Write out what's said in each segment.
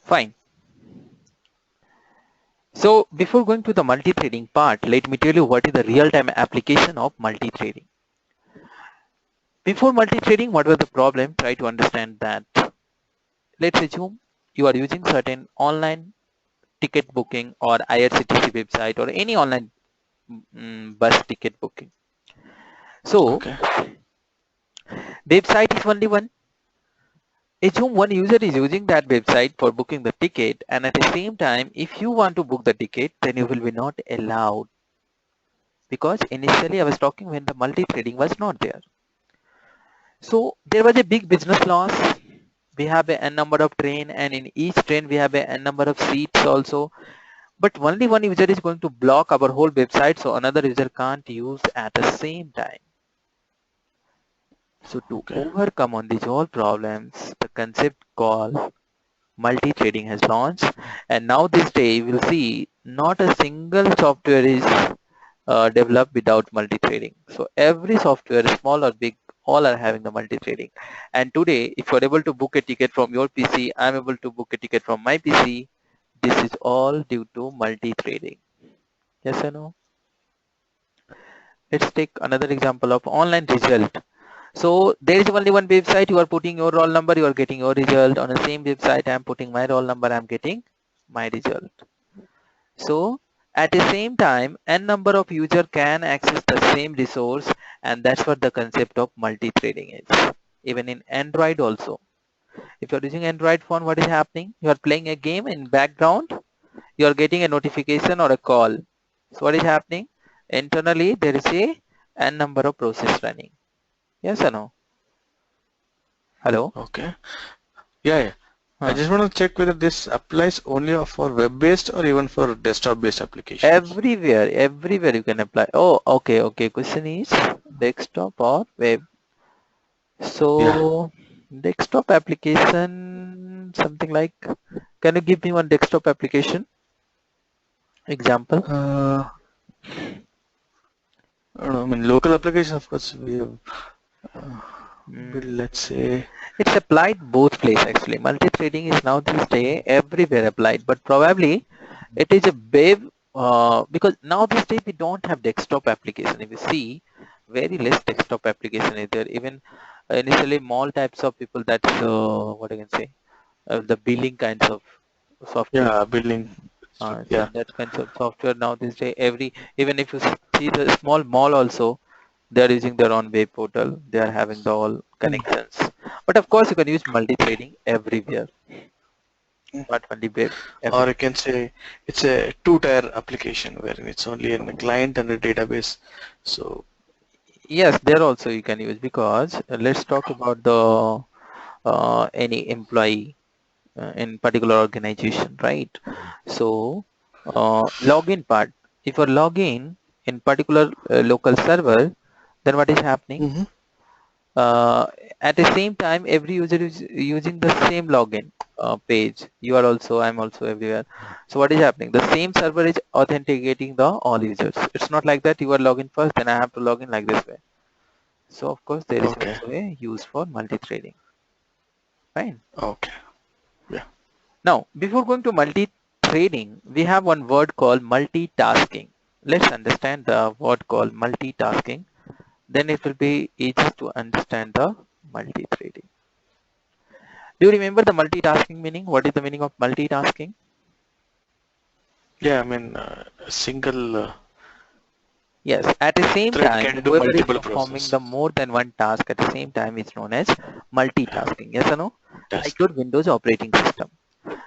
Fine. So before going to the multi-threading part, let me tell you what is the real-time application of multi-threading. Before multi-threading, what was the problem? Try to understand that. Let's assume you are using certain online ticket booking or IRCTC website or any online bus ticket booking. So Okay. website is only one. Assume one user is using that website for booking the ticket, and at the same time, if you want to book the ticket, then you will be not allowed, because initially I was talking when the multi-threading was not there. So there was a big business loss. We have a n number of train, and in each train we have a n number of seats also. But only one user is going to block our whole website, so another user can't use at the same time. So to Okay. overcome on these all problems, the concept called multi-threading has launched, and now this day you will see not a single software is developed without multi-threading. So every software, small or big, all are having the multi-threading. And today, if you're able to book a ticket from your PC, I'm able to book a ticket from my PC. This is all due to multi-threading. Yes or no? Let's take another example of online result. So there is only one website, you are putting your roll number, you are getting your result. On the same website, I'm putting my roll number, I'm getting my result. So at the same time, n number of user can access the same resource, and that's what the concept of multi-threading is. Even in Android also. If you're using Android phone, what is happening? You are playing a game in background, you are getting a notification or a call. So what is happening? Internally, there is a n number of process running. Yes or no? Hello? Okay. Yeah, yeah. I Huh. just want to check whether this applies only for web-based or even for desktop-based applications. Everywhere you can apply. Oh, okay, okay. Question is desktop or web. Yeah. So desktop application, something like, can you give me one desktop application example? Uh, I don't know. I mean, local applications, of course, we have. Uh, but Mm, let's say, it's applied both places actually. Multi-threading is now this day everywhere applied, but probably it is a web, because now this day we don't have desktop application. If you see, very less desktop application is there. Even initially, more types of people, that's what I can say, the billing kinds of software. yeah, building. So Yeah. in that kinds of software now this day, even if you see the small mall also, they are using their own web portal. They are having the all Mm. connections. But of course, you can use multi-threading everywhere, not only web, Or I everywhere. can say it's a two-tier application wherein it's only in a client and a database. So, Yes, there also you can use, because let's talk about the any employee in particular organization, right? So login part. If you log in particular local server, then what is happening? hmm Uh, at the same time, every user is using the same login page. You are also, I'm also everywhere. So what is happening? The same server is authenticating the all users. It's not like that you are login first, then I have to log in like this way. So of course there is Okay. also a use for multi-threading. Fine. Okay. Yeah. Now, before going to multi-threading, we have one word called multitasking. Let's understand the word called multitasking. Then it will be easy to understand the multi-threading. Do you remember the multitasking meaning? What is the meaning of multitasking? Yeah, I mean, a single Yes, at the same thread time, can do whoever is multiple performing the processes. more than one task at the same time is known as Yeah. multitasking. Yes or no? Like Task. your Windows operating system.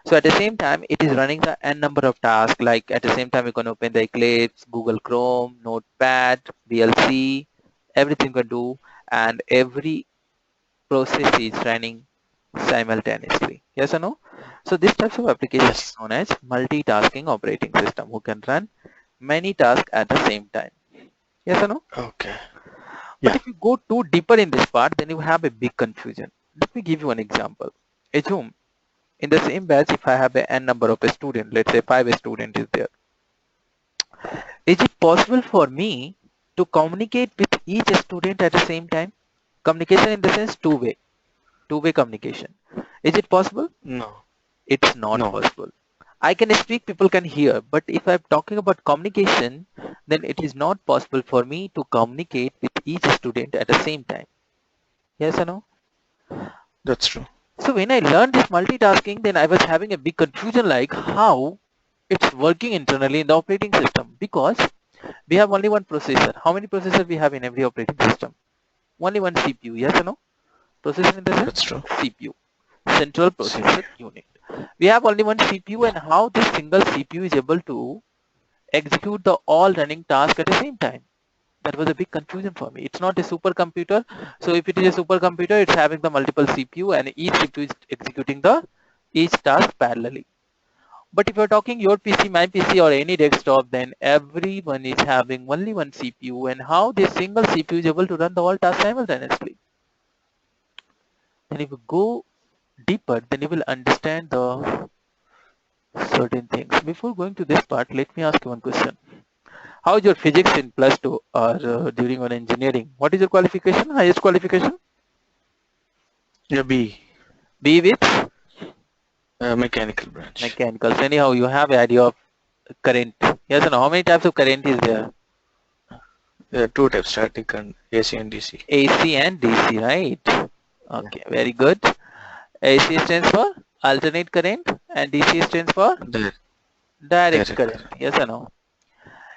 So at the same time, it is running the n number of tasks. Like at the same time, you can open the Eclipse, Google Chrome, Notepad, VLC, everything you can do, and every process is running simultaneously. Yes or no? So this type of application is Yes. known as multitasking operating system, who can run many tasks at the same time. Yes or no? Okay. But Yeah. if you go too deeper in this part, then you have a big confusion. Let me give you an example. Assume in the same batch, if I have a n number of a student, let's say 5 student is there. Is it possible for me to communicate with each student at the same time? Communication in the sense two-way communication. Is it possible? No. It's not No. possible. I can speak, people can hear, but if I'm talking about communication, then it is not possible for me to communicate with each student at the same time. Yes or no? That's true. So when I learned this multitasking, then I was having a big confusion like how it's working internally in the operating system, because we have only one processor. How many processors we have in every operating system? Only one CPU. Yes or no? Processor in the sense That's true. CPU, central processor unit. We have only one CPU, and how this single CPU is able to execute the all running task at the same time. That was a big confusion for me. It's not a supercomputer. So if it is a supercomputer, it's having the multiple CPU, and each CPU is executing the each task parallelly. But if you're talking your PC, my PC, or any desktop, then everyone is having only one CPU, and how this single CPU is able to run the all tasks simultaneously. And if you go deeper, then you will understand the certain things. Before going to this part, let me ask you one question. How is your physics in plus 2 or during your engineering? What is your qualification, highest qualification? Yeah, B. B with Mechanical branch. mechanical. So anyhow, you have an idea of current. Yes or no? How many types of current is there? There are two types, static and AC and DC. AC and DC, right? Okay, very good. AC stands for alternate current and DC stands for There. direct current. Yes or no?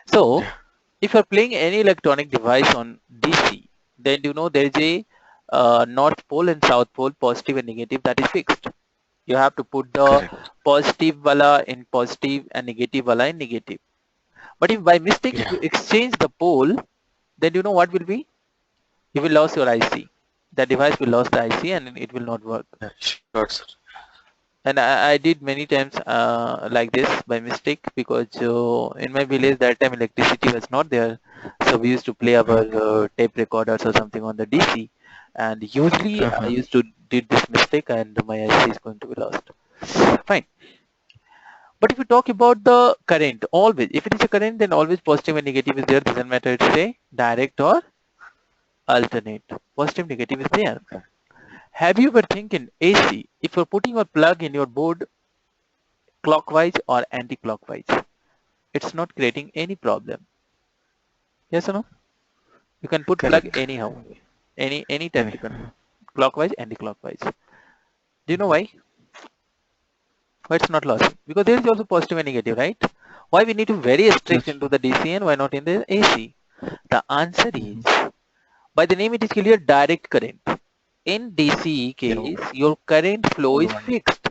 So, Yeah. if you're playing any electronic device on DC, then you know there is a north pole and south pole, positive and negative, that is fixed. You have to put the Correct. positive wala in positive and negative wala in negative. But if by mistake Yeah. you exchange the pole, then you know what will be? You will lose your IC. The device will lose the IC and it will not work. Yeah. Short circuit. And I did many times like this by mistake, because in my village that time electricity was not there. So we used to play our tape recorders or something on the DC. And usually I used to did this mistake and my IC is going to be lost. Fine. But if you talk about the current, always, if it is a current, then always positive and negative is there. Doesn't matter it's a direct or alternate. Positive, negative is there. Have you ever thinking AC, if you're putting a plug in your board clockwise or anti-clockwise, it's not creating any problem. Yes or no? You can put Correct. plug anyhow. Any time you can. Clockwise, anti-clockwise. Do you know why? Why it's not lost? Because there is also positive and negative, right? Why we need to very strict into the DC and why not in the AC? The answer is, by the name it is clear, direct current. In DC case, your current flow is fixed.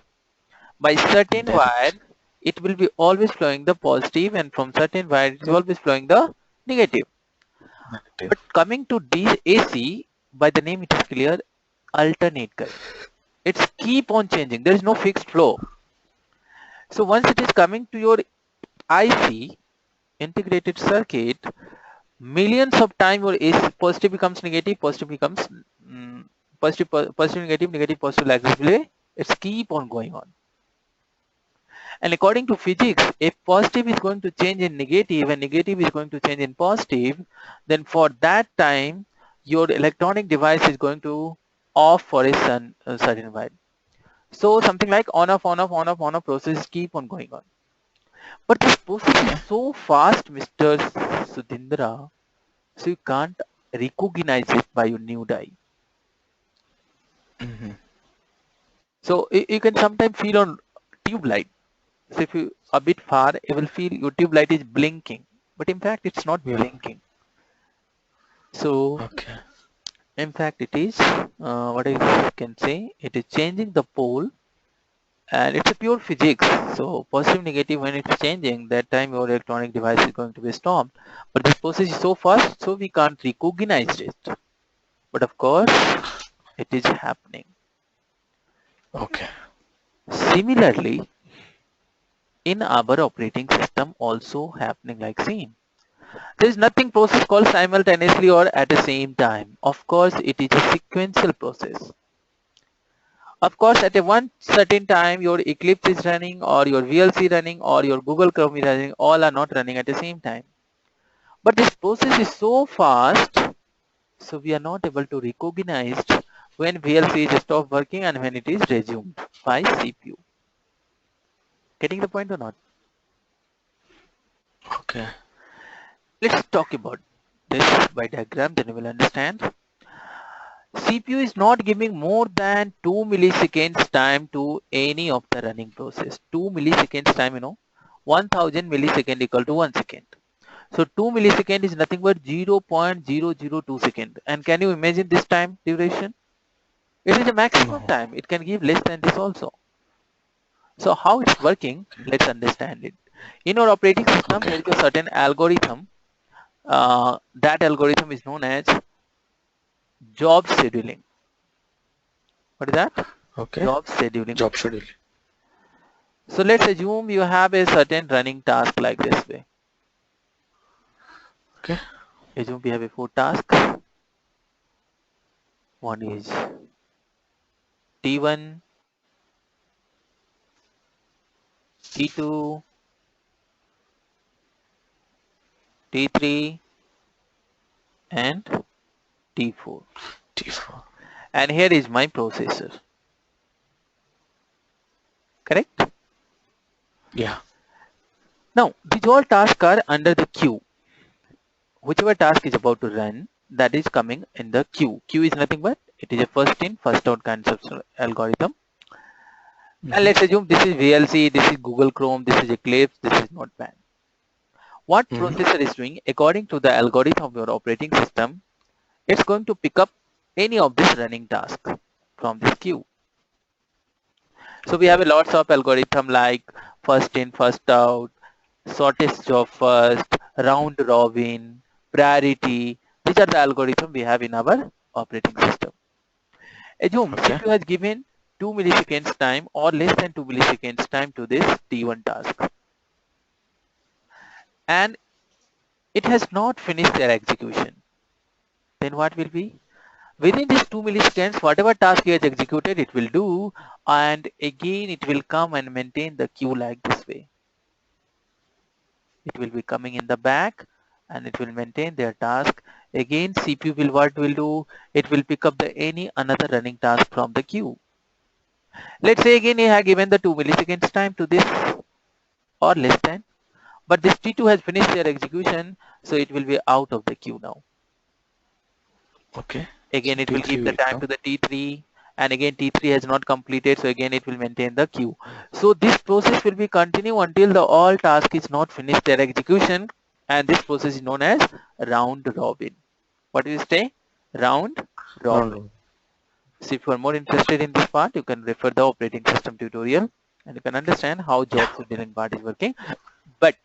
By certain wire, it will be always flowing the positive, and from certain wire, it is always flowing the negative. But coming to AC, by the name it is clear, alternate current. It's keep on changing. There is no fixed flow. So once it is coming to your IC, integrated circuit, millions of time your AC positive becomes negative, positive becomes positive, negative, negative, positive, like this way. It's keep on going on. And according to physics, if positive is going to change in negative and negative is going to change in positive, then for that time, your electronic device is going to off for a certain while. So something like on off, on off, on off, on off process keep on going on. But this process is so fast, Mr. Sudhindra, so you can't recognize it by your new die. So you can sometimes feel on tube light. So if you a bit far, you will feel your tube light is blinking, but in fact it's not blinking. So in fact it is what I can say, it is changing the pole, and it's a pure physics. So positive, negative, when it's changing, that time your electronic device is going to be stopped. But this process is so fast, so we can't recognize it. But of course, it is happening. Okay. Similarly, in our operating system also happening like same. There is nothing process called simultaneously or at the same time. Of course, it is a sequential process. Of course, at a one certain time, your Eclipse is running or your VLC running or your Google Chrome is running, all are not running at the same time. But this process is so fast, so we are not able to recognize when VLC is stopped working and when it is resumed by CPU. Getting the point or not? Okay. Let's talk about this by diagram, then you will understand. CPU is not giving more than 2 milliseconds time to any of the running process. 2 milliseconds time, 1000 millisecond equal to 1 second. So 2 millisecond is nothing but 0.002 second. And can you imagine this time duration? It is a maximum No. time. It can give less than this also. So how it's working, let's understand it. In our operating system, there is a certain algorithm. That algorithm is known as job scheduling. What is that? Okay. Job scheduling. Job schedule. So let's assume you have a certain running task like this way. Okay. Assume we have a 4 tasks. One is T1, T2, T3, and T4. T4. And here is my processor. Correct? Yeah. Now, these all tasks are under the queue. Whichever task is about to run, that is coming in the queue. Queue is nothing but it is a first in, first out kind of algorithm. And let's assume this is VLC, this is Google Chrome, this is Eclipse, this is Notepad. What processor is doing according to the algorithm of your operating system, it's going to pick up any of this running task from this queue. So we have a lots of algorithm like first in, first out, shortest job first, round robin, priority. These are the algorithm we have in our operating system. Assume CPU has given 2 milliseconds time or less than 2 milliseconds time to this T1 task. And it has not finished their execution. Then what will be? Within these 2 milliseconds, whatever task it has executed, it will do, and again it will come and maintain the queue like this way. It will be coming in the back and it will maintain their task. Again, CPU will what will do? It will pick up the any another running task from the queue. Let's say again, he has given the 2 milliseconds time to this or less than, but this T2 has finished their execution, so it will be out of the queue now. Okay. Again, So it will give the time to the T3, and again T3 has not completed, so again it will maintain the queue. So this process will be continue until the all task is not finished their execution, and this process is known as round robin. What do you say? Round robin. So if you are more interested in this part, you can refer the operating system tutorial and you can understand how job scheduling part is working. But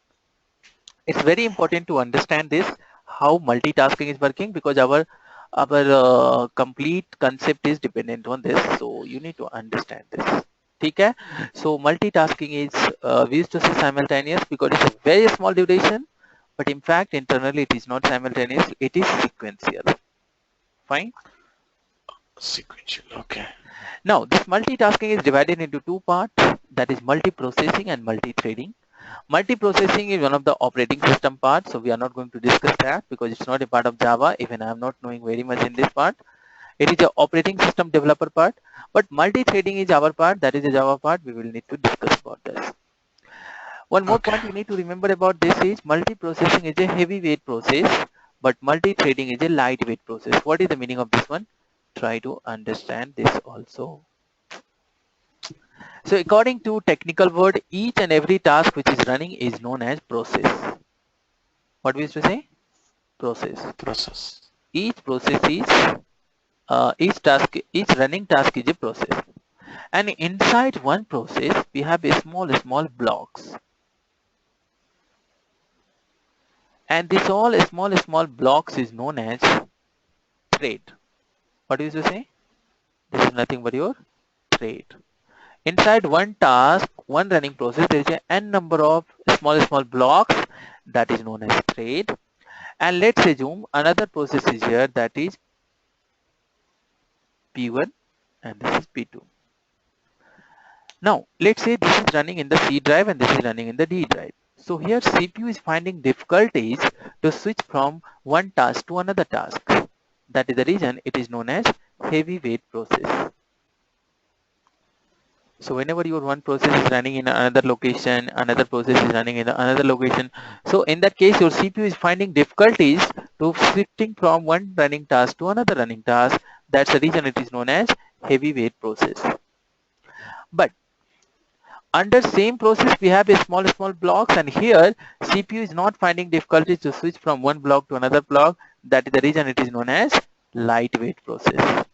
it's very important to understand this, how multitasking is working, because our complete concept is dependent on this. So you need to understand this. Okay? So multitasking is, we used to say simultaneous because it's a very small duration, but in fact internally it is not simultaneous, it is sequential. Fine? Sequential, okay. Now this multitasking is divided into two parts, that is multi-processing and multi-threading. Multi-processing is one of the operating system parts, so we are not going to discuss that because it's not a part of Java. Even I am not knowing very much in this part. It is a operating system developer part, but multi-threading is our part, that is a Java part. We will need to discuss about this. One more point you need to remember about this is multi-processing is a heavyweight process, but multi-threading is a lightweight process. What is the meaning of this one? Try to understand this also. So according to technical word, each and every task which is running is known as process. What we used to say? Process. Each process is, each running task is a process. And inside one process, we have a small blocks. And this all small blocks is known as thread. What do you used to say? This is nothing but your thread. Inside one task, one running process, there is a n number of small blocks that is known as thread. And let's assume another process is here, that is P1 and this is P2. Now let's say this is running in the C drive and this is running in the D drive. So here CPU is finding difficulties to switch from one task to another task. That is the reason it is known as heavyweight process. So whenever your one process is running in another location, another process is running in another location. So in that case, your CPU is finding difficulties to shifting from one running task to another running task. That's the reason it is known as heavyweight process. But under same process, we have a small blocks, and here CPU is not finding difficulties to switch from one block to another block. That is the reason it is known as lightweight process.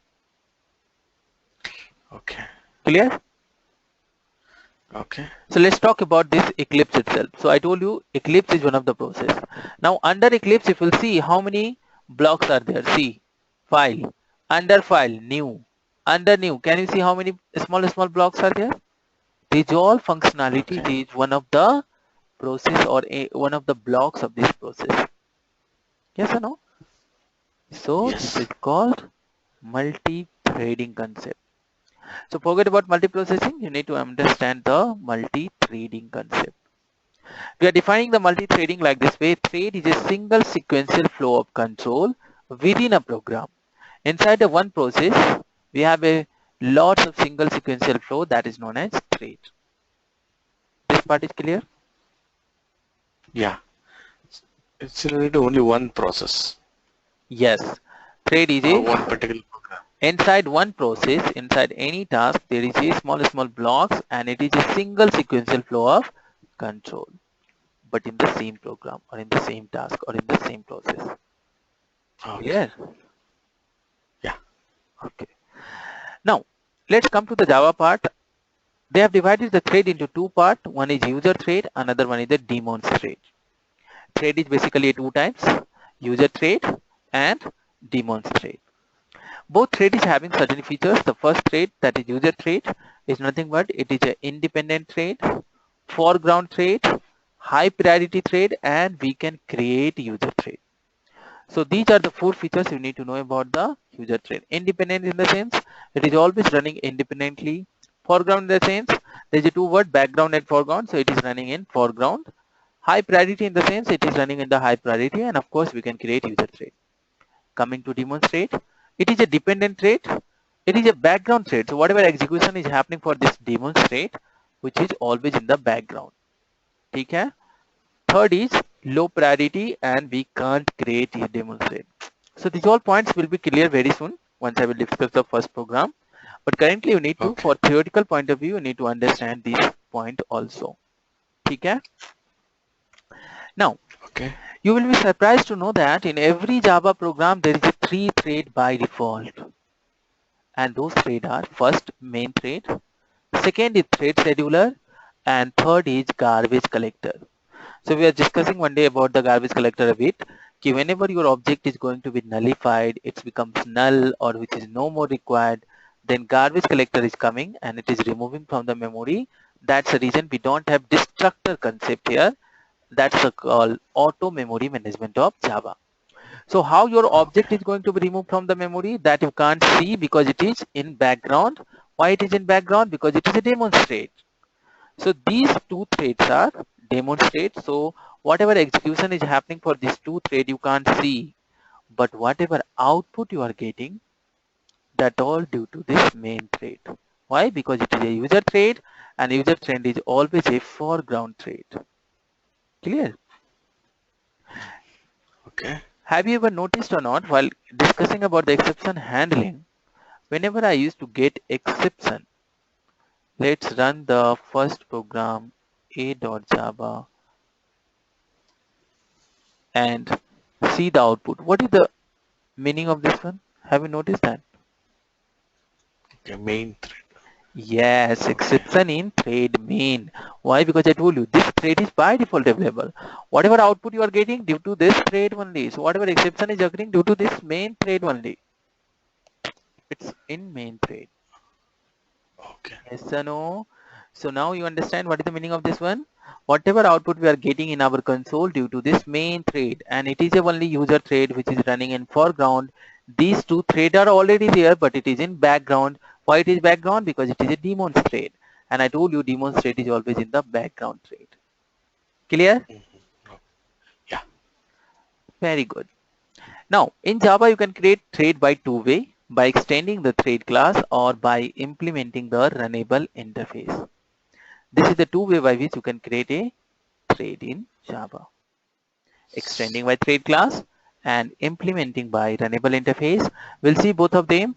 Okay. Clear? Okay. So let's talk about this Eclipse itself. So I told you Eclipse is one of the process. Now under Eclipse, if you'll see how many blocks are there. See, file, under file, new, under new. Can you see how many small blocks are there? Resolve functionality Okay. is one of the process or one of the blocks of this process. Yes or no? So this Yes. is called multi-threading concept. So forget about multiprocessing. You need to understand the multi-threading concept. We are defining the multi-threading like this way. Thread is a single sequential flow of control within a program. Inside the one process, we have a lots of single sequential flow that is known as thread. This part is clear? Yeah. It's related to only one process Yes. Thread is or one a particular program. inside one process, inside any task, there is a small blocks and it is a single sequential flow of control, but in the same program or in the same task or in the same process. Okay. Clear? Yeah. Okay. Now, let's come to the Java part. They have divided the thread into two parts. One is user thread, another one is the daemons thread. Thread is basically two types, user thread and daemons thread. Both thread is having certain features. The first thread, that is user thread, is nothing but it is an independent thread, foreground thread, high priority thread, and we can create user thread. So these are the four features you need to know about the user thread. Independent in the sense it is always running independently. Foreground in the sense there is a two word background and foreground, so it is running in foreground. High priority in the sense it is running in the high priority, and of course we can create user thread. Coming to demonstrate, it is a dependent thread. It is a background thread. So whatever execution is happening for this demonstrate, which is always in the background. Okay. Third is low priority, and we can't create a demonstrate. So these all points will be clear very soon once I will discuss the first program. But currently you need to, Okay. for theoretical point of view, you need to understand this point also. Okay. Now, Okay. you will be surprised to know that in every Java program there is a three thread by default. And those threads are first main thread, second is thread scheduler, and third is garbage collector. So we are discussing one day about the garbage collector a bit. Whenever your object is going to be nullified, it becomes null or which is no more required, then garbage collector is coming and it is removing from the memory. That's the reason we don't have destructor concept here. That's called auto memory management of Java. So how your Okay. object is going to be removed from the memory, that you can't see because it is in background. Why it is in background? Because it is a demonstrate. So these two threads are demonstrate. So whatever execution is happening for these two threads you can't see, but whatever output you are getting, that all due to this main thread. Why? Because it is a user thread, and user thread is always a foreground thread. Clear? Okay. Have you ever noticed or not, while discussing about the exception handling, whenever I used to get exception, let's run the first program a.java and see the output. What is the meaning of this one? Have you noticed that? Okay. Main thread. Yes, Okay. exception in thread main. Why? Because I told you this thread is by default available. Whatever output you are getting due to this thread only. So whatever exception is occurring due to this main thread only. It's in main thread. Okay. Yes or no? So now you understand what is the meaning of this one? Whatever output we are getting in our console due to this main thread, and it is a only user thread which is running in foreground. These two threads are already there, but it is in background. Why it is background? Because it is a daemon thread. And I told you daemon thread is always in the background thread. Clear? Mm-hmm. Yeah. Very good. Now in Java you can create thread by two way. by extending the thread class or by implementing the runnable interface. This is the two way by which you can create a thread in Java. Extending by thread class and implementing by runnable interface. We'll see both of them,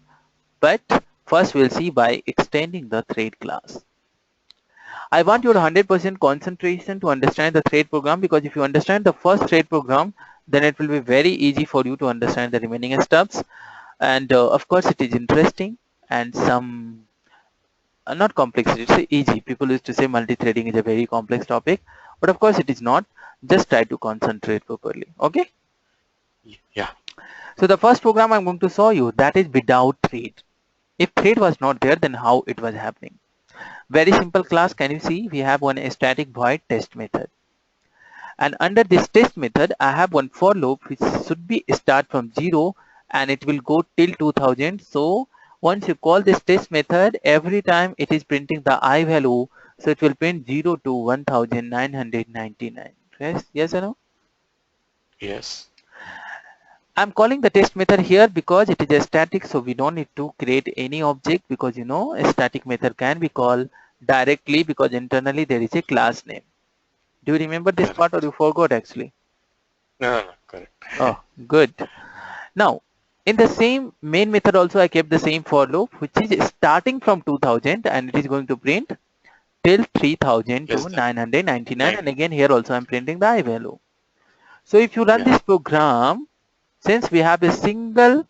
but first we'll see by extending the thread class. I want your 100% concentration to understand the thread program, because if you understand the first thread program, then it will be very easy for you to understand the remaining steps. And of course it is interesting and some not complex, it's easy. People used to say multi-threading is a very complex topic, but of course it is not. Just try to concentrate properly. Okay. Yeah. So the first program I'm going to show you, that is without thread. If thread was not there, then how it was happening? Very simple class. Can you see? We have one static void test method. And under this test method, I have one for loop which should be start from 0 and it will go till 2000. So once you call this test method, every time it is printing the I value. So it will print 0 to 1999. Yes or no? Yes. I'm calling the test method here because it is a static, so we don't need to create any object, because you know a static method can be called directly because internally there is a class name. Do you remember this part or you forgot actually? No, correct. Oh, good. Now, in the same main method also I kept the same for loop, which is starting from 2000 and it is going to print till 3000 to 999, and again here also I'm printing the I value. So if you run this program, since we have a single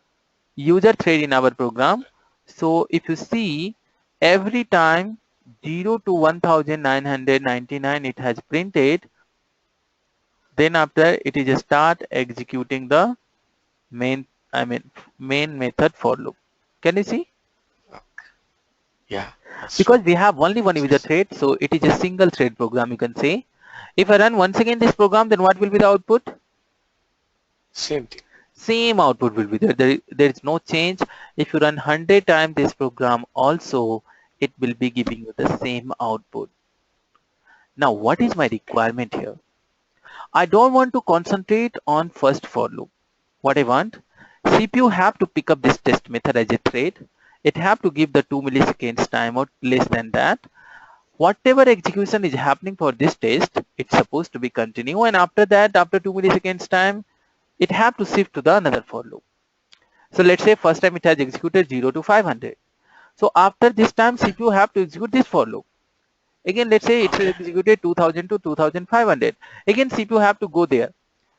user thread in our program, so if you see every time 0 to 1999 it has printed, then after it is start executing the main method for loop. Can you see? Yeah. Because we have only one user thread, so it is a single thread program, you can say. If I run once again this program, then what will be the output? Same thing. Same output will be there. There is no change. If you run 100 times this program also, it will be giving you the same output. Now, what is my requirement here? I don't want to concentrate on first for loop. What I want, CPU have to pick up this test method as a thread. It have to give the 2 milliseconds timeout, less than that. Whatever execution is happening for this test, it's supposed to be continue, and after that, after 2 milliseconds time, it have to shift to the another for loop. So let's say first time it has executed 0 to 500. So after this time, CPU have to execute this for loop. Again, let's say it's executed 2000 to 2500. Again, CPU have to go there.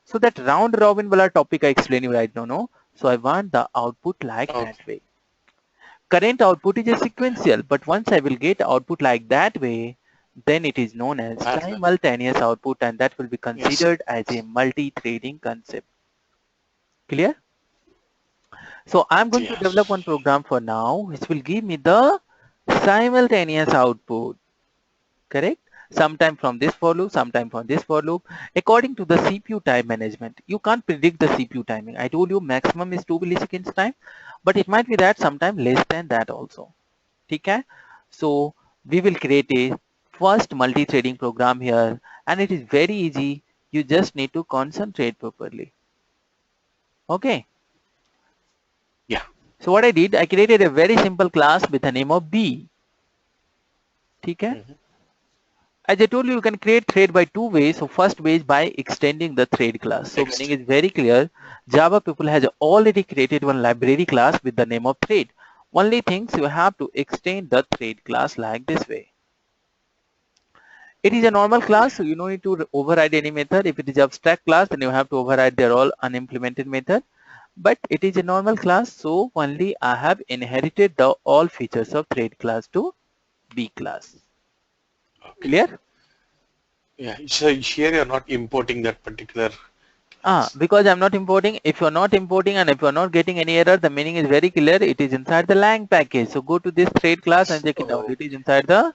So that round robin wala topic I explain you right now, no? So I want the output like that way. Current output is a sequential, but once I will get output like that way, then it is known as simultaneous output, and that will be considered as a multi-threading concept. Clear? So I'm going to develop one program for now, which will give me the simultaneous output. Correct? Sometime from this for loop, sometime from this for loop, according to the CPU time management. You can't predict the CPU timing. I told you maximum is 2 milliseconds time, but it might be that sometime less than that also. Okay? So we will create a first multi-threading program here, and it is very easy. You just need to concentrate properly. Okay? Yeah. So what I did, I created a very simple class with the name of B. Okay? As I told you, you can create thread by two ways. So first way is by extending the thread class. So meaning is very clear. Java people has already created one library class with the name of thread. Only things you have to extend the thread class like this way. It is a normal class, so you don't need to override any method. If it is abstract class, then you have to override their all unimplemented method. But it is a normal class, so only I have inherited the all features of thread class to B class. Clear? Yeah, so here you're not importing that particular. Because I'm not importing. If you're not importing and if you're not getting any error, the meaning is very clear. It is inside the lang package. So go to this thread class and check it out. It is inside the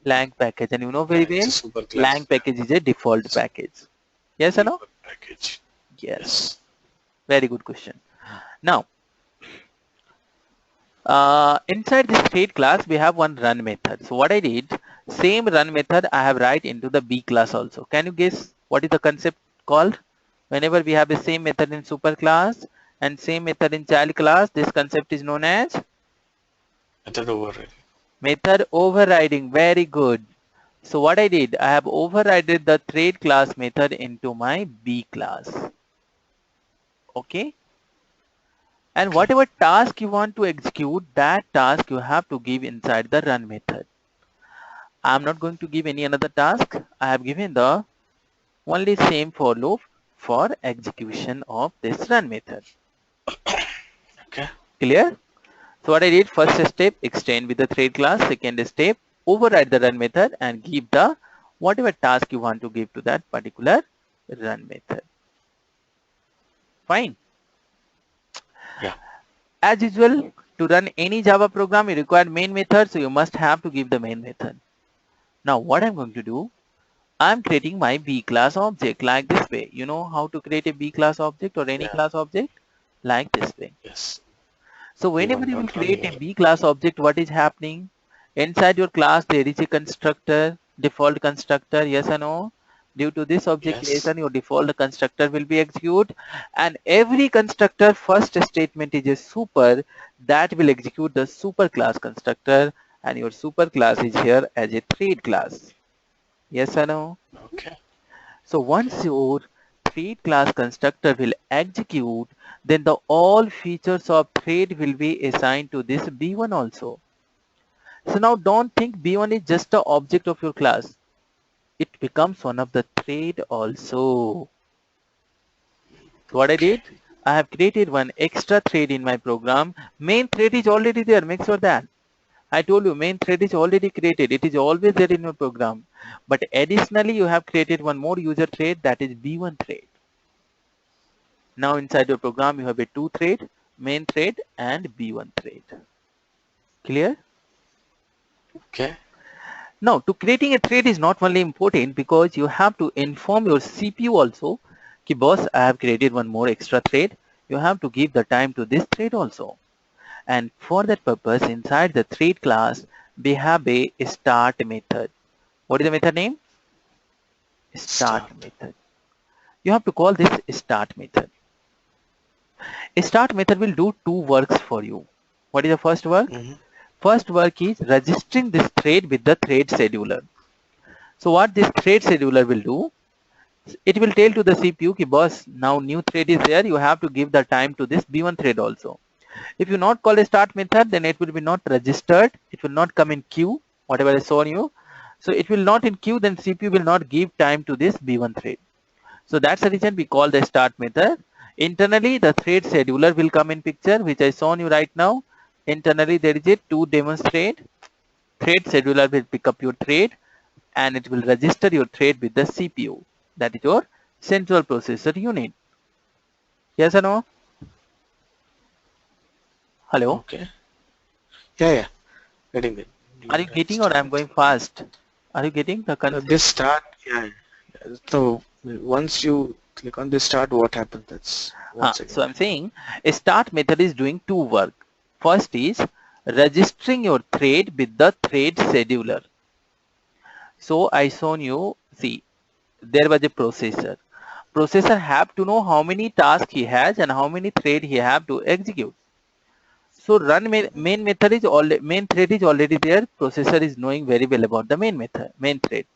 lang package, and you know very well, lang package is a default package. Yes or no? Package. Yes. Very good question. Now, inside this thread class, we have one run method. So what I did, same run method I have write into the B class also. Can you guess what is the concept called? Whenever we have the same method in super class and same method in child class. This concept is known as Method overriding. method overriding. Very good. So what I did, I have overridden the thread class method into my B class. Okay. And Okay. whatever task you want to execute, that task you have to give inside the run method. I'm not going to give any another task. I have given the only same for loop for execution of this run method. Okay. Clear? So what I did, first step, extend with the thread class. Second step, override the run method and give the whatever task you want to give to that particular run method. Fine. Yeah. As usual, to run any Java program, you require main method, so you must have to give the main method. Now what I'm going to do, I'm creating my B class object like this way. You know how to create a B class object or any Yeah. class object? Like this way. Yes. So whenever you will B1.1. create a B class object, what is happening? Inside your class, there is a constructor, default constructor, yes or no? Due to this object Yes. creation, your default constructor will be executed, and every constructor first statement is a super that will execute the super class constructor, and your super class is here as a thread class. Yes or no? Okay. So once your thread class constructor will execute, then the all features of thread will be assigned to this B1 also. So now don't think B1 is just an object of your class. It becomes one of the thread also. So what I Okay. did, I have created one extra thread in my program. Main thread is already there, make sure that. I told you main thread is already created. It is always there in your program. But additionally, you have created one more user thread, that is B1 thread. Now inside your program, you have a two thread, main thread and B1 thread. Clear? Okay. Now to creating a thread is not only important because you have to inform your CPU also, ki boss, I have created one more extra thread. You have to give the time to this thread also. And for that purpose, inside the thread class, we have a start method. What is the method name? Start method. You have to call this start method. A start method will do two works for you. What is the first work? First work is registering this thread with the thread scheduler. So what this thread scheduler will do, it will tell to the CPU ki boss, now new thread is there, you have to give the time to this B1 thread also. If you not call a start method, then it will be not registered, it will not come in queue, whatever I shown you. So it will not in queue, then CPU will not give time to this B1 thread. So that's the reason we call the start method. Internally, the thread scheduler will come in picture, which I shown you right now. Internally, there is a to demonstrate. Thread scheduler will pick up your thread and it will register your thread with the CPU. That is your central processor unit. Yes or no? Hello? Okay. Yeah. Getting it. Are you getting or I'm going fast? Are you getting the concept? This start, yeah. So once you click on this start, what happens? That's one second. So I'm saying a start method is doing two work. First is registering your thread with the thread scheduler. So I shown you, see, there was a processor. Processor have to know how many tasks he has and how many thread he have to execute. So run main method is main thread is already there. Processor is knowing very well about the main method, main thread.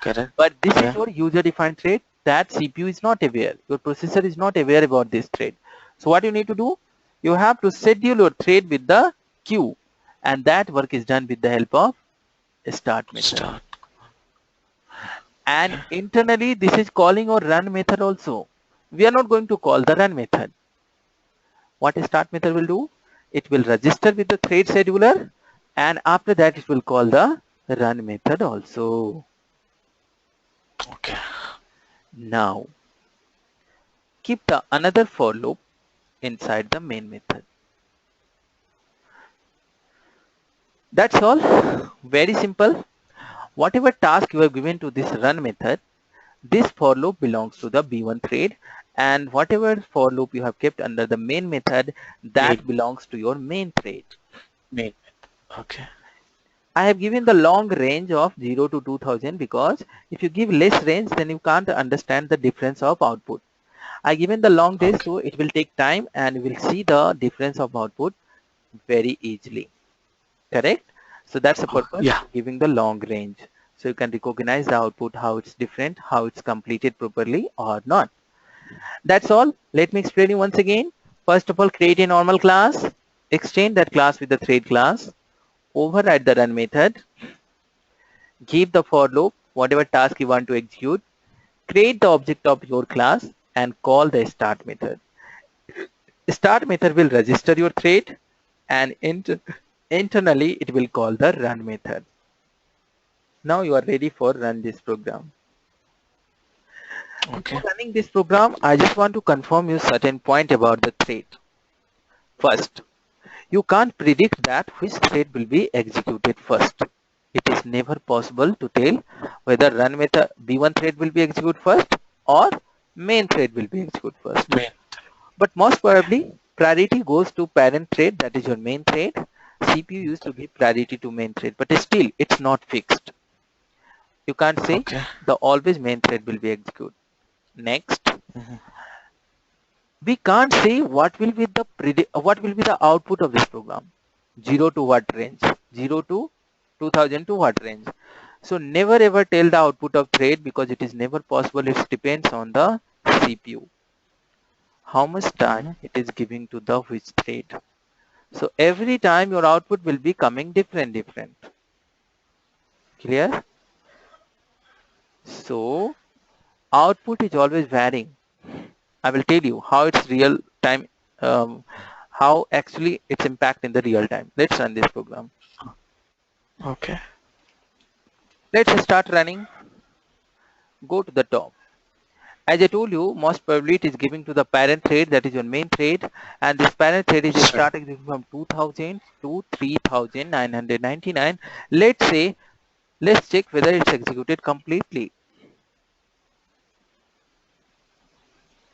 Correct. But this is your user defined thread that CPU is not aware. Your processor is not aware about this thread. So what you need to do? You have to schedule your thread with the queue, and that work is done with the help of start method. And internally, this is calling our run method also. We are not going to call the run method. What a start method will do? It will register with the thread scheduler, and after that it will call the run method also. Okay. Now, keep the another for loop inside the main method. That's all. Very simple. Whatever task you have given to this run method, this for loop belongs to the B1 thread, and whatever for loop you have kept under the main method, that belongs to your main thread. Main. Okay. I have given the long range of 0 to 2000 because if you give less range, then you can't understand the difference of output. I given the long days, Okay. so it will take time and we'll see the difference of output very easily. Correct? So that's the Oh, purpose yeah. of giving the long range. So you can recognize the output, how it's different, how it's completed properly or not. That's all. Let me explain you once again. First of all, create a normal class, extend that class with the thread class, override the run method, give the for loop, whatever task you want to execute, create the object of your class and call the start method. Start method will register your thread and internally it will call the run method. Now you are ready for run this program. Before Okay. running this program, I just want to confirm you certain point about the thread. First, you can't predict that which thread will be executed first. It is never possible to tell whether run method B1 thread will be executed first or main thread will be executed first. Main. But most probably priority goes to parent thread, that is your main thread. CPU used to give priority to main thread, but still it's not fixed. You can't say Okay. the always main thread will be executed. Next, Mhm. we can't say what will be the output of this program. 0 to what range? 0 to 2000 to what range? So never ever tell the output of thread because it is never possible. It depends on the CPU. How much time Mhm. it is giving to the which thread. So every time your output will be coming different. Clear? So output is always varying. I will tell you how it's real time, um, how actually it's impact in the real time. Let's run this program. Okay. Let's start running. Go to the top. As I told you, most probably it is giving to the parent thread, that is your main thread, and this parent thread is Sure. starting from 2000 to 3999. Let's say, let's check whether it's executed completely.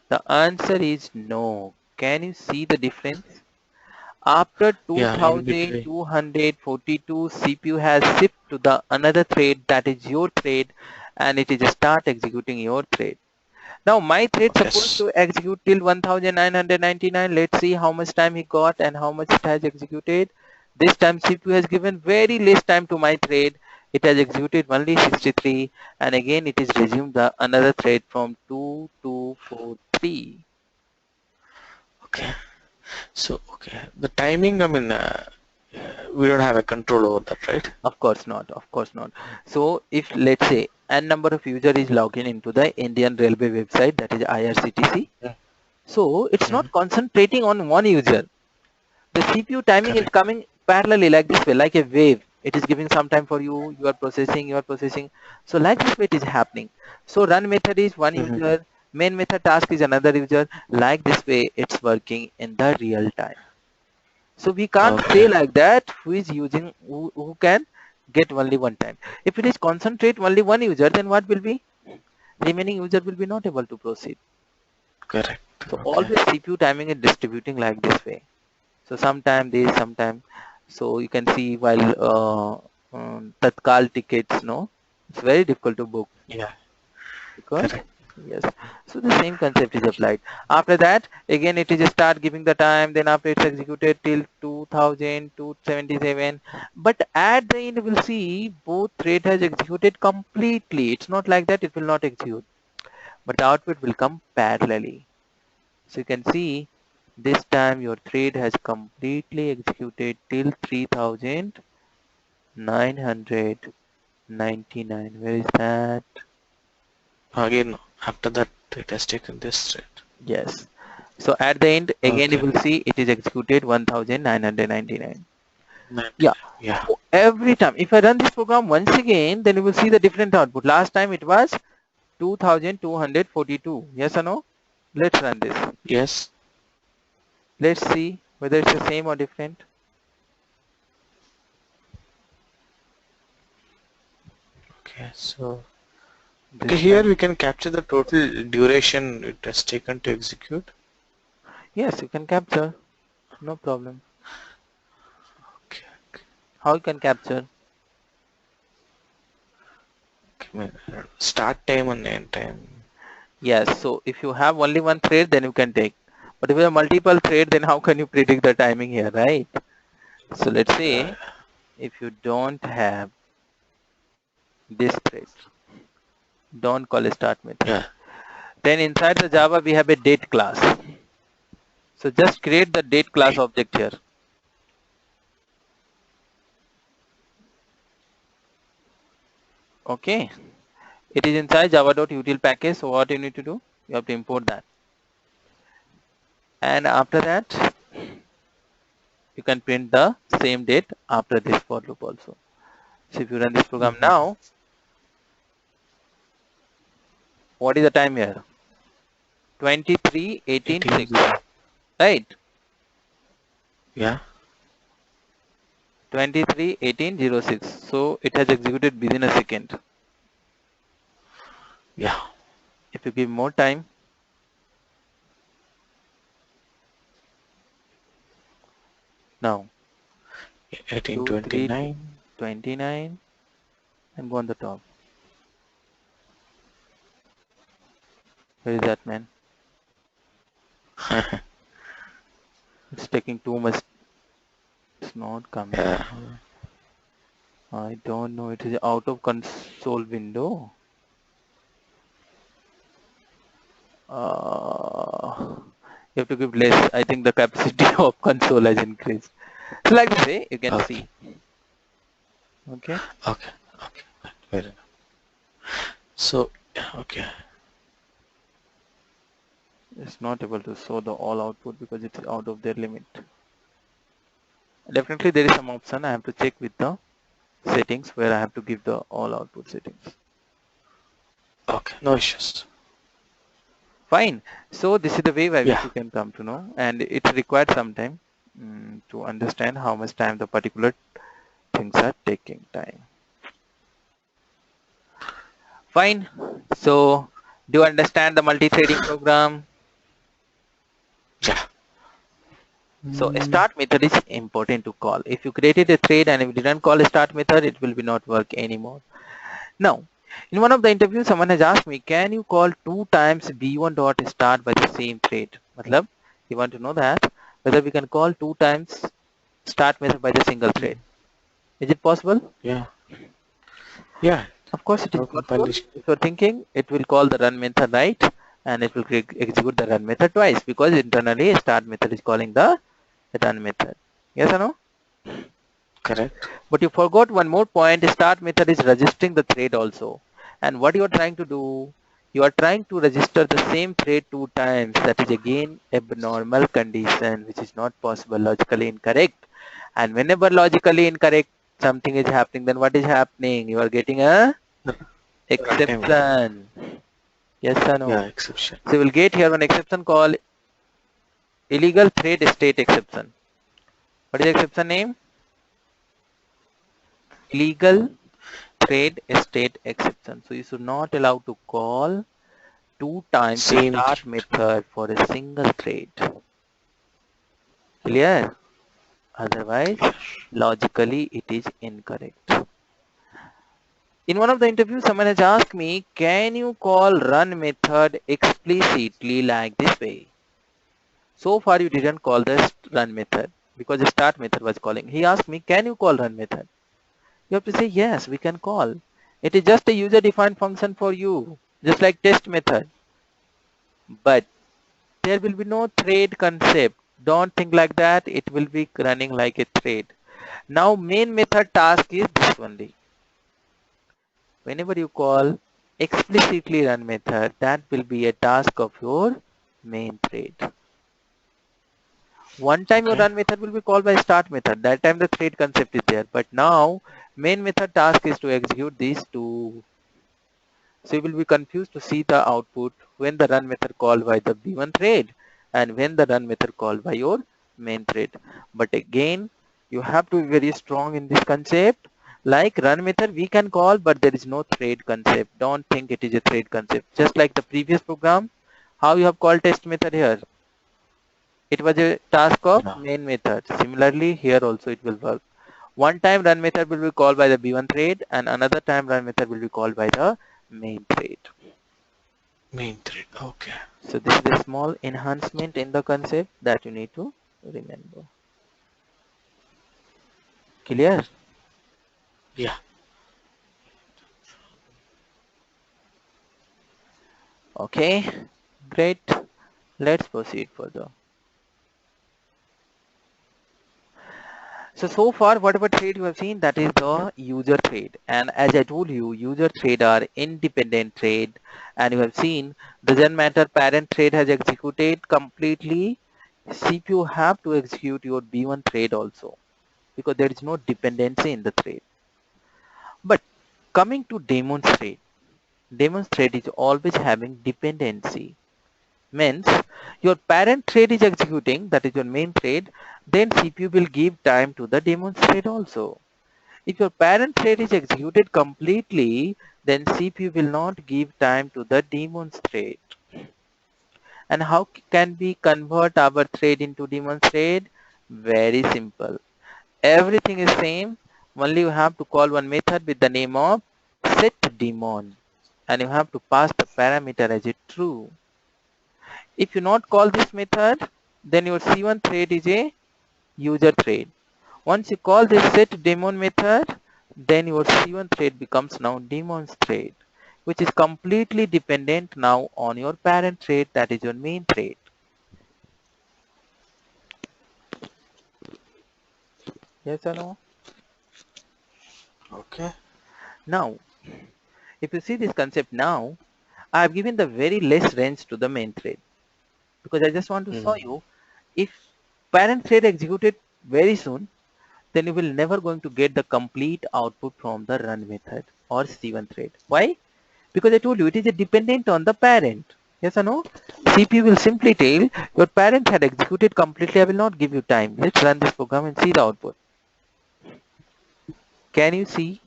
The answer is no. Can you see the difference? After Yeah, in between. 2242, CPU has shifted to the another thread, that is your thread, and it is start executing your thread. Now my thread supposed Yes. to execute till 1999. Let's see how much time he got and how much it has executed. This time CPU has given very less time to my thread. It has executed only 63, and again it is resumed the another thread from 2243. Okay. So, okay. The timing, I mean, we don't have a control over that, right? Of course not, of course not. So if let's say n number of user is logging into the Indian Railway website, that is IRCTC, Yeah. so it's Mhm. not concentrating on one user. The CPU timing is Correct. coming parallelly like this way, like a wave. It is giving some time for you, you are processing. So like this way it is happening. So run method is one Mhm. user, main method task is another user. Like this way it's working in the real time. So we can't say Okay. like that who is using, who can get only one time. If it is concentrate only one user, then what will be? Remaining user will be not able to proceed. Correct. So Okay. always CPU timing is distributing like this way. So sometime this, sometime. So you can see while Tatkal tickets, no, it's very difficult to book Yeah. because Correct. yes. So the same concept is applied. After that, again it is start giving the time. Then after it's executed till 2277. But at the end we'll see both thread has executed completely. It's not like that it will not execute, but the output will come parallelly. So you can see this time your thread has completely executed till 3999. Where is that? Again, after that, it has taken this thread. Yes. So at the end, again you Okay. will see it is executed 1999. 99. Yeah. Yeah. So every time, if I run this program once again, then you will see the different output. Last time it was 2242. Yes or no? Let's run this. Yes. Let's see whether it's the same or different. Okay. So, okay, This here time. we can capture the total duration it has taken to execute. Yes, you can capture. No problem. Okay. How you can capture? Okay. Start time and end time. Yes, so if you have only one thread, then you can take. But if you have multiple thread, then how can you predict the timing here, right? So let's Yeah. say if you don't have this thread, don't call a start method. Yeah. Then inside the Java, we have a date class. So just create the date class object here. Okay. It is inside java.util package. So what you need to do? You have to import that. And after that, you can print the same date after this for loop also. So if you run this program Mm-hmm. now, what is the time here? 23:18:06, 18. right? Yeah. 23:18:06. So it has executed within a second. Yeah. If you give more time, now 2, 3, 1829. 29, and go on the top. Where is that, man? It's taking too much. It's not coming. Yeah. I don't know. It is out of console window. You have to give less. I think the capacity of console has increased. So like this way, you can Okay. see. Okay. Okay. Okay. Fair enough. So, okay. It's not able to show the all output because it's out of their limit. Definitely there is some option. I have to check with the settings where I have to give the all output settings. Okay. No issues. Fine. So this is the way by which Yeah. you can come to know, and it requires some time to understand how much time the particular things are taking time. Fine. So do you understand the multi-threading program? Yeah. So a start method is important to call. If you created a thread and if you didn't call a start method, it will be not work anymore. Now, in one of the interviews, someone has asked me, can you call 2 times b1.start by the same thread? Matlab, you want to know that whether we can call 2 times start method by the single thread. Is it possible? Yeah. Yeah. Of course it is No possible. compilation. If you're thinking, it will call the run method, right? And it will execute the run method twice because internally a start method is calling the run method. Yes or no? Correct. But you forgot one more point. Start method is registering the thread also. And what you are trying to do, you are trying to register the same thread 2 times. That is again abnormal condition, which is not possible, logically incorrect. And whenever logically incorrect something is happening, then what is happening? You are getting a Runtime error. exception. Yes or Yeah. no? Exception. So you will get here one exception called illegal thread state exception. What is the exception name? Illegal thread state exception. So you should not allow to call 2 times the Same start thread. method for a single thread. Clear? Otherwise, logically it is incorrect. In one of the interviews, someone has asked me, can you call run method explicitly like this way? So far you didn't call the run method because the start method was calling. He asked me, can you call run method? You have to say, yes, we can call. It is just a user defined function for you, just like test method. But there will be no thread concept. Don't think like that. It will be running like a thread. Now main method task is this only. Whenever you call explicitly run method, that will be a task of your main thread. One time your Okay. run method will be called by start method. That time the thread concept is there. But now main method task is to execute these two. So you will be confused to see the output when the run method called by the B1 thread and when the run method called by your main thread. But again, you have to be very strong in this concept. Like run method we can call, but there is no thread concept. Don't think it is a thread concept. Just like the previous program, how you have called test method here. It was a task of No. main method. Similarly, here also it will work. One time run method will be called by the B1 thread and another time run method will be called by the main thread. Main thread. Okay. So this is a small enhancement in the concept that you need to remember. Clear? Yeah. Okay, great. Let's proceed further. So far, whatever thread you have seen, that is the user thread. And as I told you, user thread are independent thread. And you have seen, doesn't matter parent thread has executed completely, CPU have to execute your B1 thread also, because there is no dependency in the thread. But coming to daemon thread is always having dependency. Means your parent thread is executing, that is your main thread, then CPU will give time to the daemon thread also. If your parent thread is executed completely, then CPU will not give time to the daemon thread. And how can we convert our thread into daemon thread? Very simple. Everything is same. Only you have to call one method with the name of setDaemon, and you have to pass the parameter as a true. If you not call this method, then your C1 thread is a user thread. Once you call this setDaemon method, then your C1 thread becomes now daemon's thread, which is completely dependent now on your parent thread, that is your main thread. Yes or no? Okay. Now, if you see this concept now, I have given the very less range to the main thread, because I just want to show Mm. you, if parent thread executed very soon, then you will never going to get the complete output from the run method or C1 thread. Why? Because I told you it is a dependent on the parent. Yes or no? CPU will simply tell your parent had executed completely, I will not give you time. Let's run this program and see the output. Can you see?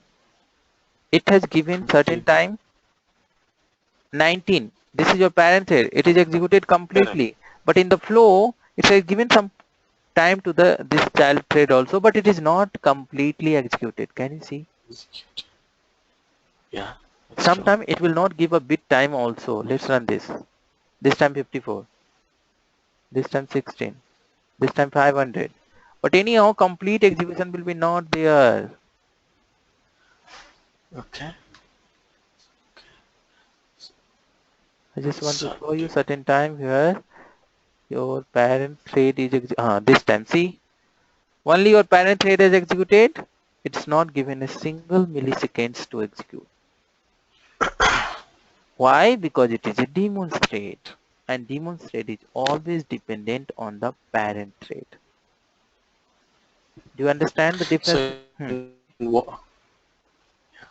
It has given certain Okay. time. 19. This is your parent thread. It is executed Correct. completely. But in the flow, it has given some time to the this child thread also, but it is not completely executed. Can you see? Execute. Yeah, that's true. Sometime it will not give a bit time also. Let's run this. This time 54. This time 16. This time 500. But anyhow, complete execution will be not there. Okay. I just want to So, show you certain time here. Your parent thread is this time. See, only your parent thread is executed. It's not given a single milliseconds to execute. Why? Because it is a daemon thread, and daemon thread is always dependent on the parent thread. Do you understand the difference?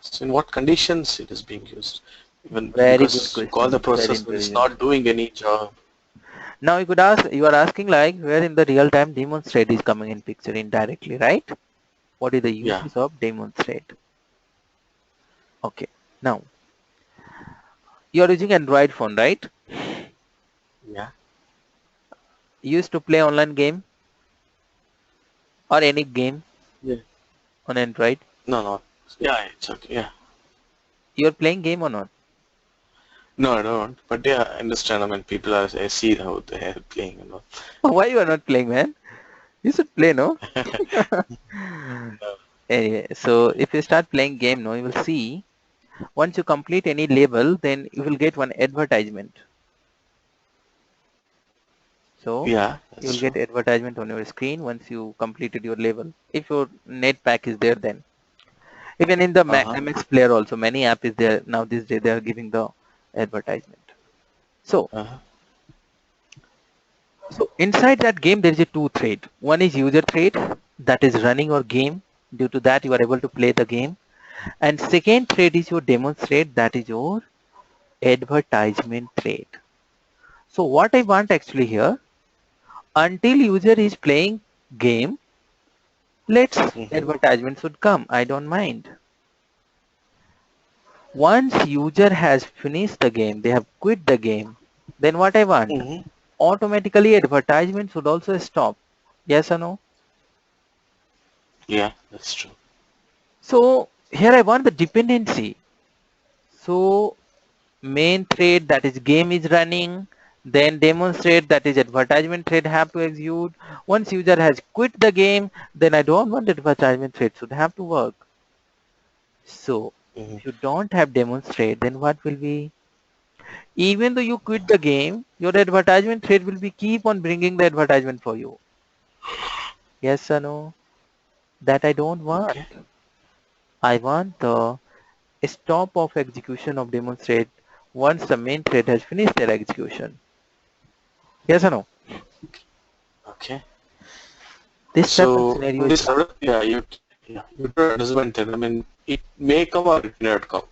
so in what conditions it is being used? Even Very good because you call the question. Very process when it's intelligent. not doing any job. Now you could ask, you are asking like where in the real time daemon thread is coming in picture indirectly, right? What is the Yeah. uses of daemon thread? Okay. Now you are using Android phone, right? Yeah. You used to play online game or any game Yeah. on Android. No, no. Yeah, it's okay. Yeah. You are playing game or not? No, I don't. But yeah, I understand. I mean, people are, I see how they are playing and all. Why you are not playing, man? You should play, no? No. Anyway, so if you start playing game, no, you will see once you complete any level, then you will get one advertisement. So Yeah, you that's will get true. advertisement on your screen once you completed your level. If your net pack is there, then even in the Uh-huh. MX player also, many app is there now. This day they are giving the advertisement. So, Uh-huh. so inside that game there is a two thread. One is user thread that is running your game. Due to that you are able to play the game. And second thread is your demo thread, that is your advertisement thread. So what I want actually here, until user is playing game, let's Mm-hmm. advertisement should come. I don't mind. Once user has finished the game, they have quit the game, then what I want? Mm-hmm. Automatically advertisement should also stop. Yes or no? Yeah, that's true. So here I want the dependency. So main thread, that is game is running, then demonstrate, that is advertisement thread have to execute. Once user has quit the game, then I don't want advertisement thread should have to work. So Mm-hmm. if you don't have demonstrate, then what will be? Even though you quit the game, your advertisement thread will be keep on bringing the advertisement for you. Yes or no? That I don't want. Okay. I want the stop of execution of demonstrate once the main thread has finished their execution. Yes or no? Okay. This type of So scenario is this, you told advertisement. I mean, it may come or it may not come.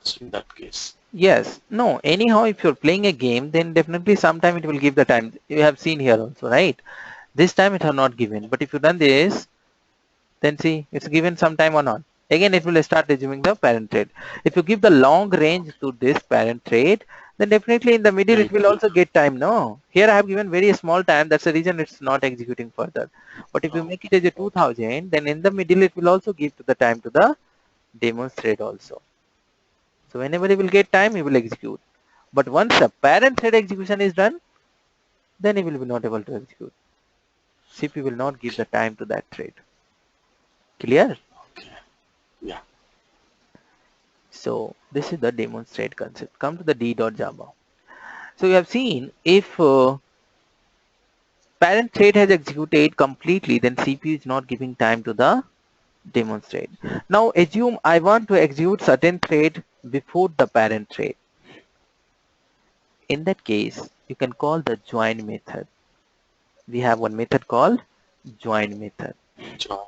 So in that case. yes. No, anyhow, if you're playing a game, then definitely sometime it will give the time. You have seen here also, right? This time it has not given. But if you done this, then see, it's given some time or not. Again, it will start resuming the parent thread. If you give the long range to this parent thread, then definitely in the middle it will also get time, no? Here I have given very small time, that's the reason it's not executing further. But if you Oh, make it as a okay. 2000, then in the middle it will also give to the time to the demos thread also. So whenever he will get time, he will execute. But once the parent thread execution is done, then he will be not able to execute. CPU will not give the time to that thread. Clear? Okay. Yeah. So this is the demonstrate concept. Come to the D.Java. So you have seen if parent thread has executed completely, then CPU is not giving time to the demonstrate. Now assume I want to execute certain thread before the parent thread. In that case, you can call the join method. We have one method called join method. Sure.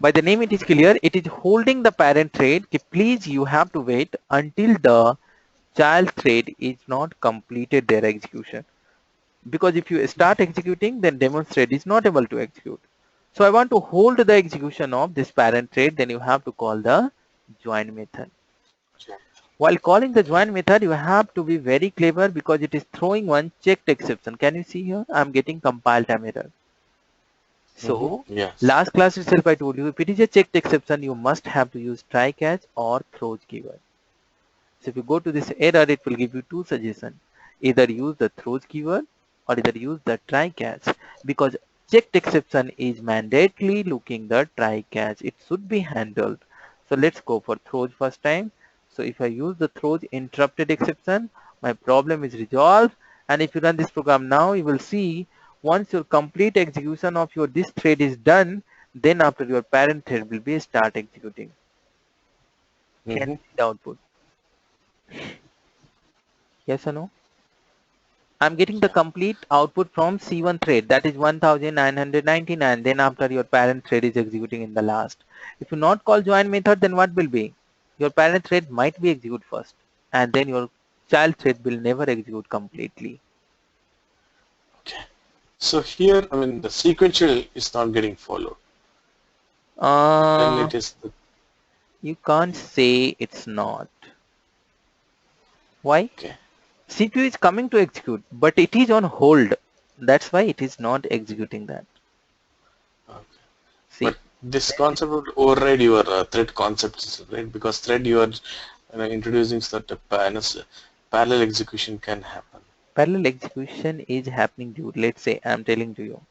By the name it is clear, it is holding the parent thread. Please you have to wait until the child thread is not completed their execution. Because if you start executing, then demonstrate is not able to execute. So I want to hold the execution of this parent thread, then you have to call the join method. Sure. While calling the join method, you have to be very clever because it is throwing one checked exception. Can you see here? I'm getting compile time error. Mm-hmm. So Yes. last class itself I told you, if it is a checked exception, you must have to use try catch or throws keyword. So if you go to this error, it will give you two suggestions. Either use the throws keyword or either use the try catch, because checked exception is mandatorily looking the try catch. It should be handled. So let's go for throws first time. So if I use the throws interrupted exception, my problem is resolved. And if you run this program now, you will see once your complete execution of your this thread is done, then after your parent thread will be start executing. Can Mm-hmm. you see the output? Yes or no? I'm getting the Yeah. complete output from C1 thread, that is 1999. Then after your parent thread is executing in the last. If you not call join method, then what will be? Your parent thread might be execute first, and then your child thread will never execute completely. Okay. So here, I mean, the sequential is not getting followed. Then Uh, it is the, you can't say it's not. Why? okay. CPU is coming to execute, but it is on hold. That's why it is not executing that. Okay. See, But this concept would override your thread concepts, right? Because thread you are introducing that parallel execution can happen. parallel execution is happening, dude. Let's say I'm telling to you.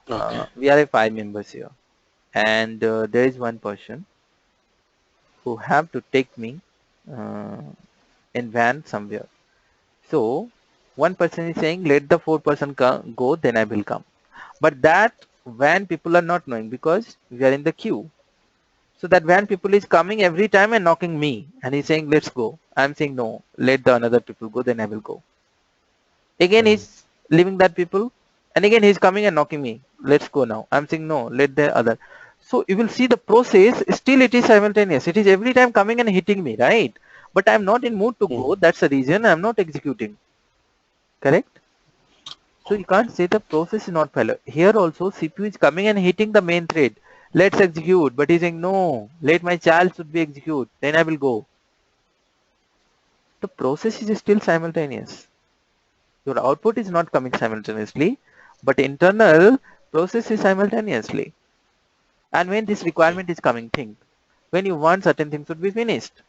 Okay. We are a 5 members here, and there is one person who have to take me uh, in van somewhere. So one person is saying, let the 4 person go, then I will come. But that van people are not knowing because we are in the queue. So that van people is coming every time and knocking me, and he's saying, let's go. I'm saying, no, let the another people go, then I will go. Again, Mm-hmm. he's leaving that people, and again he's coming and knocking me. Let's go now. I'm saying, no, let the other. So you will see the process. Still, it is simultaneous. It is every time coming and hitting me, right? But I'm not in mood to go. Mm-hmm. That's the reason I'm not executing. Correct? So you can't say the process is not parallel. Here also, CPU is coming and hitting the main thread. Let's execute. But he's saying, no, let my child should be execute. Then I will go. The process is still simultaneous. Your output is not coming simultaneously, but internal process is simultaneously. And when this Okay. requirement is coming, think when you want certain things should be finished.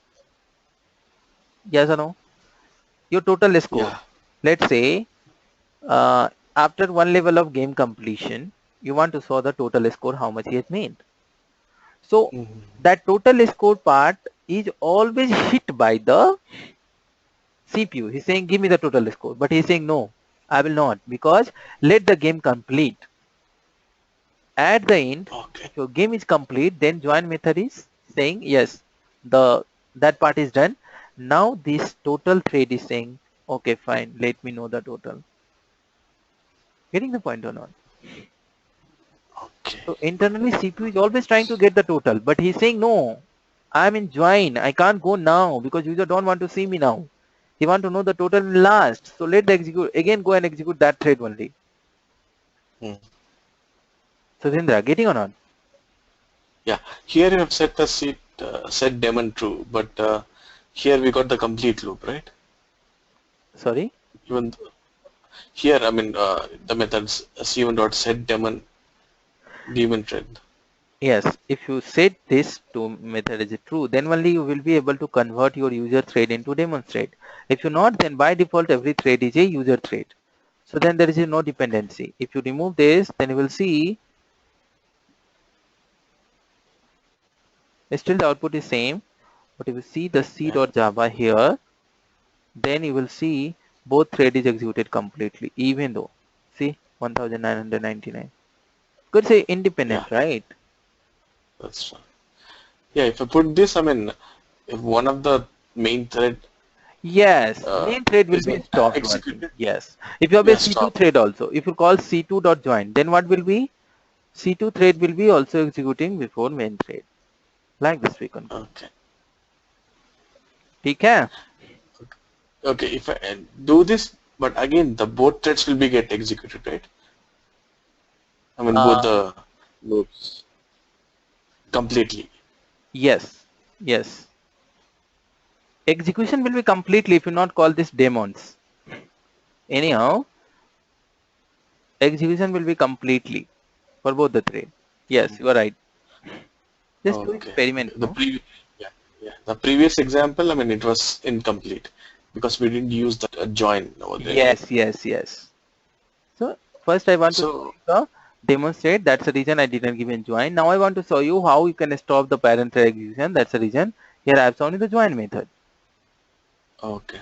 Yes or no? Your total score. Yeah. Let's say after one level of game completion, you want to show the total score, how much he has made. So Mhm. that total score part is always hit by the CPU. He's saying, give me the total score. But he's saying, no, I will not, because let the game complete. At the end, Okay. if your game is complete, then join method is saying, yes, the that part is done. Now this total thread is saying, okay, fine, let me know the total. Getting the point or not? Okay. So internally CPU is always trying to get the total, but he's saying, no, I'm in join. I can't go now because user don't want to see me now. He want to know the total last. So let the execute again, go and execute that thread only. Hmm. So Sindra, getting or not? Yeah. Here you have set the set daemon true, but here we got the complete loop, right? Sorry. Even here, I mean, the methods c1 dot set daemon thread. Yes, if you set this to method is true, then only you will be able to convert your user thread into demonstrate. If you not, then by default every thread is a user thread. So then there is no dependency. If you remove this, then you will see still the output is same. But if you see the Yeah. c.java here, then you will see both thread is executed completely, even though see 1999. Could say Yeah. independent, right? That's right. Yeah. If I put this, I mean, if one of the main thread Yes, main thread will is be not stopped working. executed, Yes. If you have a yeah, C2 stop. thread also, if you call C2.join, then what will be? C2 thread will be also executing before main thread. Like this we can go. Okay. ठीक है? Okay. If I do this, but again, the both threads will be get executed, right? I mean, both Uh, the loops completely. yes. Yes. Execution will be completely if you not call this demons. Anyhow, execution will be completely for both the thread. Yes, you are right. Just do Okay. experiment, The no? previous, yeah, yeah. The previous example, I mean, it was incomplete because we didn't use that join over there. Yes, yes, yes. So first I want to show So, you the demonstrate. That's the reason I didn't give a join. Now I want to show you how you can stop the parent thread execution. That's the reason here I have shown you the join method. okay.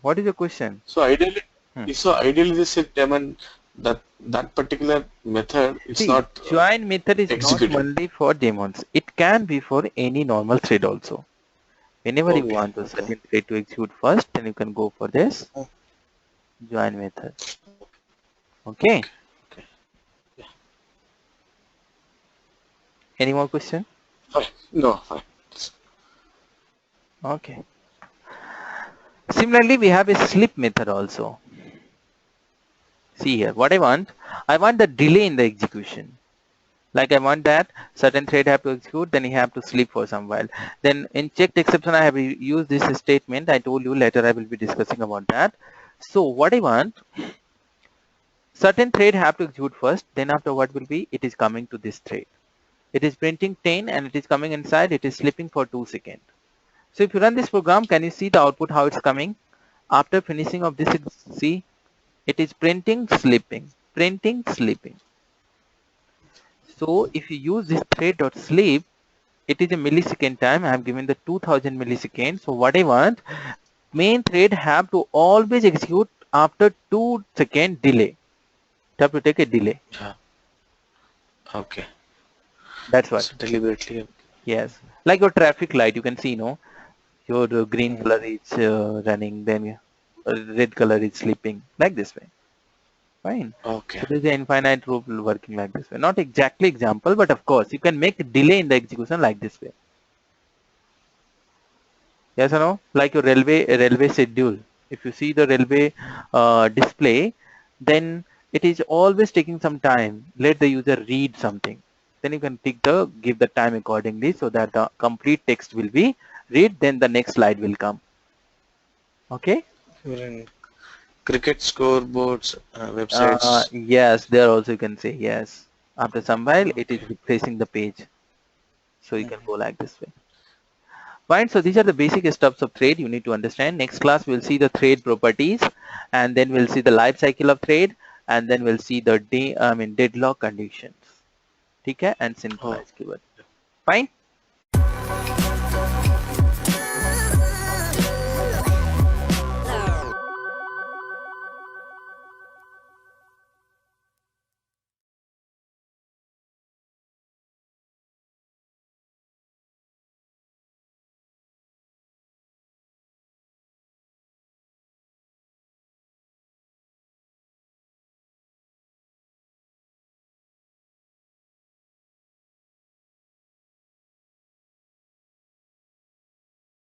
What is your question? So ideally, Hmm. this is daemon that particular method, it's See, not join method is not executed. only for daemons. It can be for any normal thread also. Whenever you Okay. want a Okay. certain thread to execute first, then you can go for this Oh, join method. Okay. okay. Okay. Yeah. Any more question? Fine. No, fine. Okay. Similarly, we have a slip method also. See here, what I want the delay in the execution. Like I want that certain thread have to execute, then you have to sleep for some while. Then in checked exception, I have used this statement. I told you later I will be discussing about that. So what I want, certain thread have to execute first, then after what will be, it is coming to this thread. It is printing 10 and it is coming inside, it is sleeping for 2 seconds. So if you run this program, can you see the output how it's coming? After finishing of this, see, it is printing, sleeping. So if you use this thread.sleep, it is a millisecond time. I have given the 2000 milliseconds. So what I want, main thread have to always execute after 2-second delay. You have to take a delay. Yeah. Okay. That's what. So deliberately. Yes. Like your traffic light, you can see, no? Your green Mm, color is running, then red color is sleeping. Like this way. Fine. okay. So there's an infinite rule working like this way. Not exactly example, but of course you can make a delay in the execution like this way. Yes or no? Like your railway schedule. If you see the railway display, then it is always taking some time. Let the user read something. Then you can give the time accordingly so that the complete text will be read. Then the next slide will come. Okay. Even cricket scoreboards, websites. Yes, there also you can say yes. After some while, it is Okay. refreshing the page. So you can Mhm. go like this way. Fine. So these are the basic steps of thread you need to understand. Next class we'll see the thread properties, and then we'll see the life cycle of thread, and then we'll see the deadlock conditions. ठीक है? And Oh, synchronize keyword. Fine.